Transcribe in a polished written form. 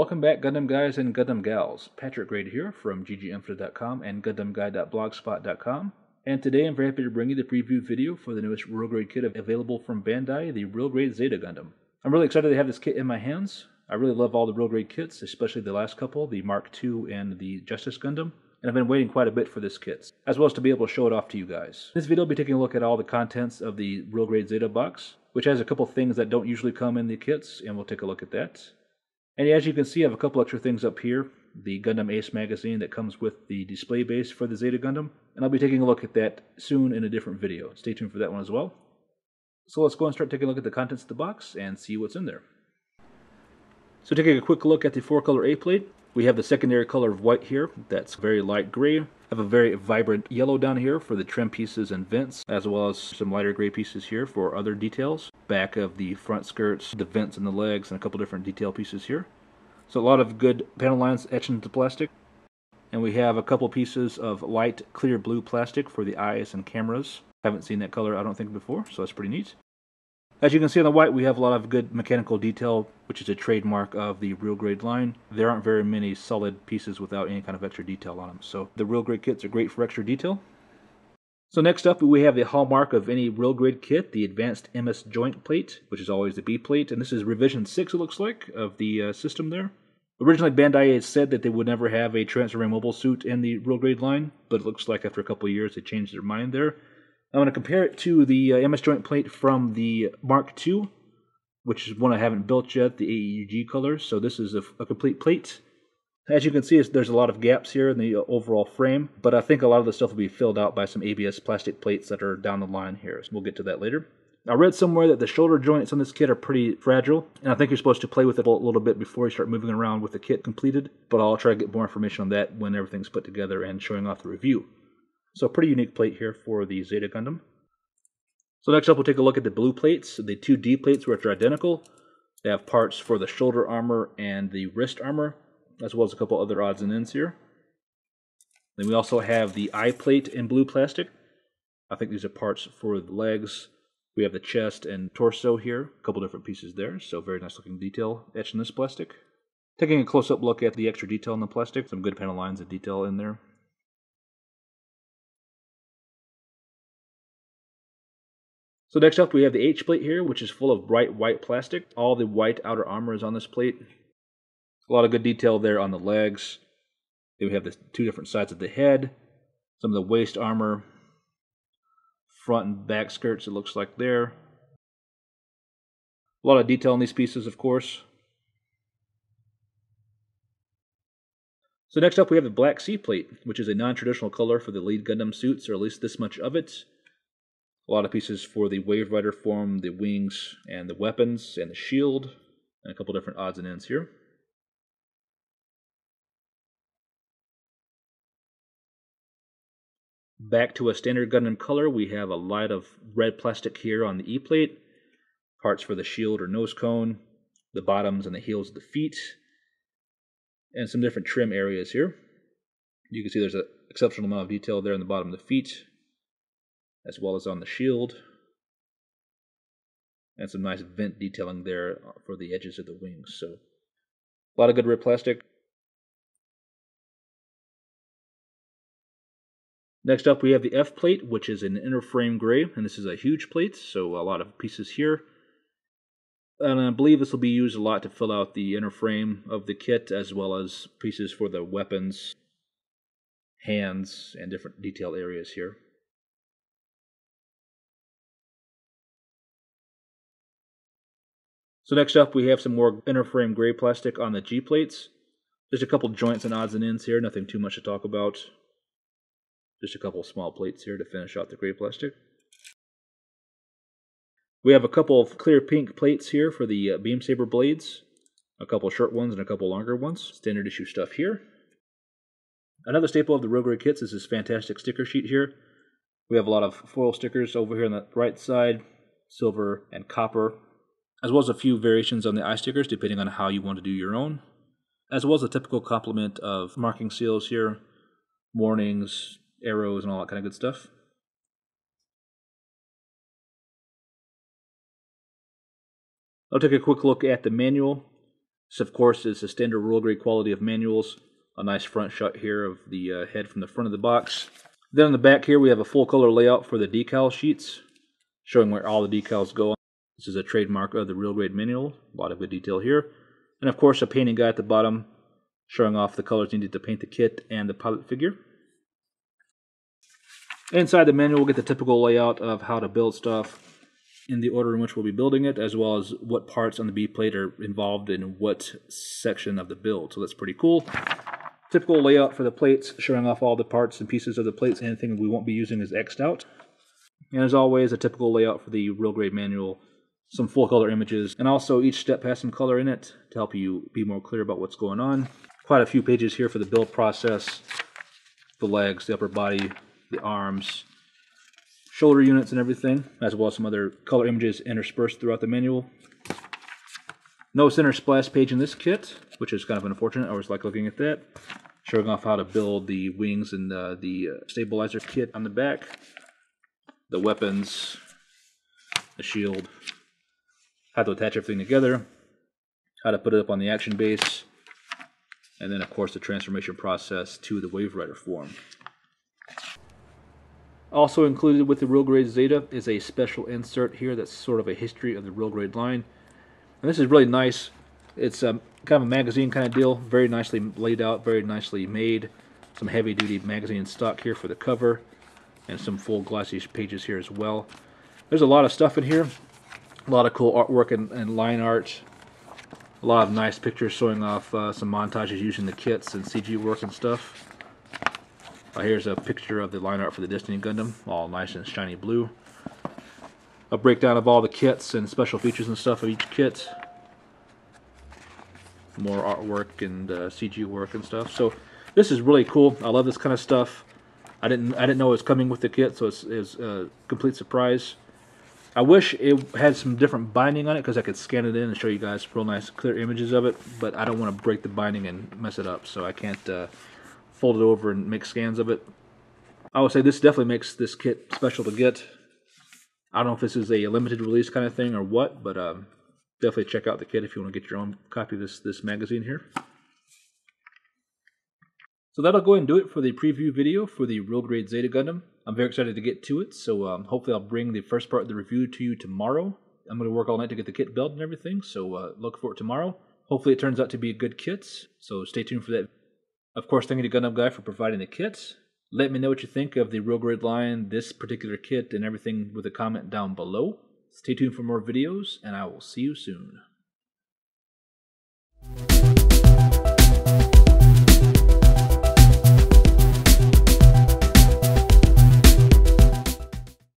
Welcome back, Gundam guys and Gundam gals. Patrick Grade here from ggmfit.com and gundamguide.blogspot.com. And today I'm very happy to bring you the preview video for the newest Real Grade kit available from Bandai, the Real Grade Zeta Gundam. I'm really excited to have this kit in my hands. I really love all the Real Grade kits, especially the last couple, the Mark II and the Justice Gundam. And I've been waiting quite a bit for this kit, as well as to be able to show it off to you guys. In this video I'll be taking a look at all the contents of the Real Grade Zeta box, which has a couple things that don't usually come in the kits, and we'll take a look at that. And as you can see, I have a couple extra things up here. The Gundam Ace magazine that comes with the display base for the Zeta Gundam. And I'll be taking a look at that soon in a different video. Stay tuned for that one as well. So let's go and start taking a look at the contents of the box and see what's in there. So taking a quick look at the 4-color A-plate, we have the secondary color of white here. That's very light gray. I have a very vibrant yellow down here for the trim pieces and vents, as well as some lighter gray pieces here for other details. Back of the front skirts, the vents and the legs, and a couple different detail pieces here. So a lot of good panel lines etched into plastic. And we have a couple pieces of light clear blue plastic for the eyes and cameras. Haven't seen that color, I don't think, before, so that's pretty neat. As you can see on the white, we have a lot of good mechanical detail, which is a trademark of the Real Grade line. There aren't very many solid pieces without any kind of extra detail on them, so the Real Grade kits are great for extra detail. So next up, we have the hallmark of any Real Grade kit, the Advanced MS Joint Plate, which is always the B plate, and this is revision 6, it looks like, of the system there. Originally, Bandai had said that they would never have a transferring mobile suit in the Real Grade line, but it looks like after a couple of years they changed their mind there. I'm going to compare it to the MS Joint Plate from the Mark II, which is one I haven't built yet, the AEUG color, so this is a complete plate. As you can see, there's a lot of gaps here in the overall frame, but I think a lot of the stuff will be filled out by some ABS plastic plates that are down the line here, so we'll get to that later. I read somewhere that the shoulder joints on this kit are pretty fragile, and I think you're supposed to play with it a little bit before you start moving around with the kit completed, but I'll try to get more information on that when everything's put together and showing off the review. So a pretty unique plate here for the Zeta Gundam. So next up we'll take a look at the blue plates, the two D plates which are identical. They have parts for the shoulder armor and the wrist armor, as well as a couple other odds and ends here. Then we also have the eye plate in blue plastic. I think these are parts for the legs. We have the chest and torso here, a couple different pieces there, so very nice looking detail etched in this plastic. Taking a close-up look at the extra detail in the plastic, some good panel lines of detail in there. So next up we have the H plate here, which is full of bright white plastic. All the white outer armor is on this plate. A lot of good detail there on the legs. Then we have the two different sides of the head, some of the waist armor, front and back skirts it looks like there. A lot of detail on these pieces, of course. So next up we have the Black Sea plate, which is a non-traditional color for the lead Gundam suits, or at least this much of it. A lot of pieces for the Wave Rider form, the wings, and the weapons, and the shield, and a couple different odds and ends here. Back to a standard Gundam color, we have a lot of red plastic here on the E plate, parts for the shield or nose cone, the bottoms and the heels of the feet, and some different trim areas here. You can see there's an exceptional amount of detail there on the bottom of the feet, as well as on the shield, and some nice vent detailing there for the edges of the wings. So a lot of good red plastic. Next up we have the F plate, which is an inner frame gray, and this is a huge plate, so a lot of pieces here. And I believe this will be used a lot to fill out the inner frame of the kit, as well as pieces for the weapons, hands, and different detail areas here. So next up we have some more inner frame gray plastic on the G plates. Just a couple joints and odds and ends here, nothing too much to talk about. Just a couple small plates here to finish out the gray plastic. We have a couple of clear pink plates here for the beam saber blades. A couple short ones and a couple longer ones. Standard issue stuff here. Another staple of the Real Grade kits is this fantastic sticker sheet here. We have a lot of foil stickers over here on the right side, silver and copper, as well as a few variations on the eye stickers depending on how you want to do your own, as well as a typical complement of marking seals here, warnings, arrows, and all that kind of good stuff. I'll take a quick look at the manual. This, of course, is the standard world grade quality of manuals. A nice front shot here of the head from the front of the box. Then on the back here, we have a full color layout for the decal sheets, showing where all the decals go. This is a trademark of the real grade manual. A lot of good detail here. And of course, a painting guide at the bottom, showing off the colors needed to paint the kit and the pilot figure. Inside the manual, we'll get the typical layout of how to build stuff in the order in which we'll be building it, as well as what parts on the B plate are involved in what section of the build. So that's pretty cool. Typical layout for the plates, showing off all the parts and pieces of the plates. Anything we won't be using is X'd out. And as always, a typical layout for the real grade manual. Some full color images, and also each step has some color in it to help you be more clear about what's going on. Quite a few pages here for the build process, the legs, the upper body, the arms, shoulder units and everything, as well as some other color images interspersed throughout the manual. No center splash page in this kit, which is kind of unfortunate. I always like looking at that. Showing off how to build the wings and the stabilizer kit on the back, the weapons, the shield, how to attach everything together, how to put it up on the action base, and then of course the transformation process to the Wave Rider form. Also included with the real grade Zeta is a special insert here that's sort of a history of the real grade line. And this is really nice. It's kind of a magazine kind of deal, very nicely laid out, very nicely made. Some heavy duty magazine stock here for the cover, and some full glossy pages here as well. There's a lot of stuff in here. A lot of cool artwork and line art. A lot of nice pictures showing off some montages using the kits and CG work and stuff. Here's a picture of the line art for the Destiny Gundam, all nice and shiny blue. A breakdown of all the kits and special features and stuff of each kit. More artwork and CG work and stuff. So this is really cool. I love this kind of stuff. I didn't know it was coming with the kit, so it's a complete surprise. I wish it had some different binding on it because I could scan it in and show you guys real nice clear images of it, but I don't want to break the binding and mess it up, so I can't fold it over and make scans of it. I would say this definitely makes this kit special to get. I don't know if this is a limited release kind of thing or what, but definitely check out the kit if you want to get your own copy of this magazine here. So that'll go ahead and do it for the preview video for the real grade Zeta Gundam. I'm very excited to get to it, so hopefully I'll bring the first part of the review to you tomorrow. I'm going to work all night to get the kit built and everything, so look for it tomorrow. Hopefully it turns out to be a good kit, so stay tuned for that. Of course, thank you to Gundam Guy for providing the kit. Let me know what you think of the real grade line, this particular kit, and everything with a comment down below. Stay tuned for more videos, and I will see you soon.